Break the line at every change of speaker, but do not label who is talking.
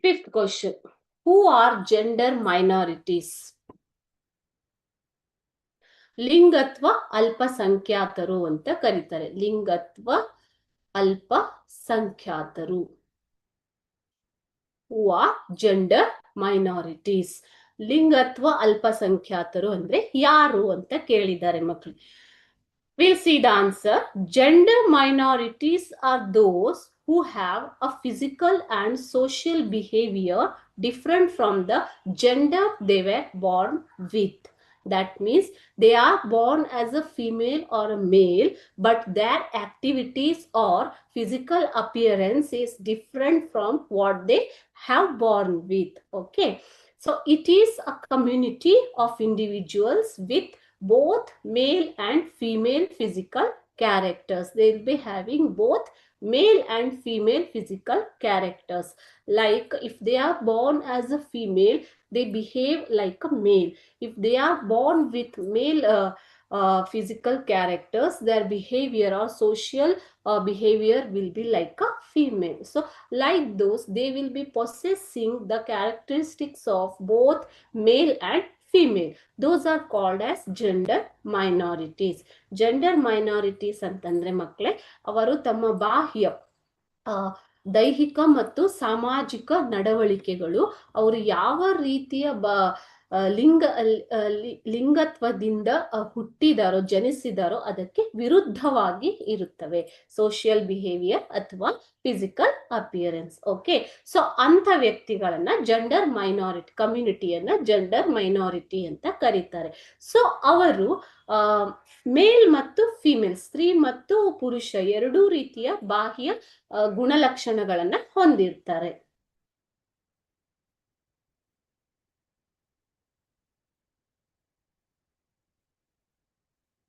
Fifth question. Who are gender minorities? ಲಿಂಗತ್ವ ಅಲ್ಪಸಂಖ್ಯಾತರು ಅಂತ ಕರೀತಾರೆ. ಲಿಂಗತ್ವ ಅಲ್ಪಸಂಖ್ಯಾತರು. Who are gender minorities? ಲಿಂಗತ್ವ ಅಲ್ಪಸಂಖ್ಯಾತರು ಅಂದ್ರೆ ಯಾರು ಅಂತ ಕೇಳಿದ್ದಾರೆ ಮಕ್ಕಳು. We'll see the answer. Gender minorities are those who have a physical and social behavior different from the gender they were born with. That means they are born as a female or a male, but their activities or physical appearance is different from what they have born with. Okay, so it is a community of individuals with both male and female physical characters. They will be having both male and female physical characters. Like if they are born as a female, they behave like a male. If they are born with male physical characters, their behavior or social behavior will be like a female. So like those, they will be possessing the characteristics of both male and female. Those are called as gender minorities. Gender minorities ಅಂತಂದ್ರೆ ಮಕ್ಕಳೇ, ಅವರು ತಮ್ಮ ಬಾಹ್ಯ ದೈಹಿಕ ಮತ್ತು ಸಾಮಾಜಿಕ ನಡವಳಿಕೆಗಳು ಅವರು ಯಾವ ರೀತಿಯ ಲಿಂಗತ್ವದಿಂದ ಹುಟ್ಟಿದಾರೋ ಜನಿಸಿದಾರೋ ಅದಕ್ಕೆ ವಿರುದ್ಧವಾಗಿ ಇರುತ್ತವೆ. ಸೋಷಿಯಲ್ ಬಿಹೇವಿಯರ್ ಅಥವಾ ಫಿಸಿಕಲ್ ಅಪಿಯರೆನ್ಸ್. ಓಕೆ, ಸೊ ಅಂತ ವ್ಯಕ್ತಿಗಳನ್ನ ಜೆಂಡರ್ ಮೈನಾರಿಟಿ ಕಮ್ಯುನಿಟಿಯನ್ನ ಜೆಂಡರ್ ಮೈನಾರಿಟಿ ಅಂತ ಕರೀತಾರೆ. ಸೊ ಅವರು ಮೇಲ್ ಮತ್ತು ಫಿಮೇಲ್, ಸ್ತ್ರೀ ಮತ್ತು ಪುರುಷ ಎರಡೂ ರೀತಿಯ ಬಾಹ್ಯ ಗುಣಲಕ್ಷಣಗಳನ್ನ ಹೊಂದಿರ್ತಾರೆ.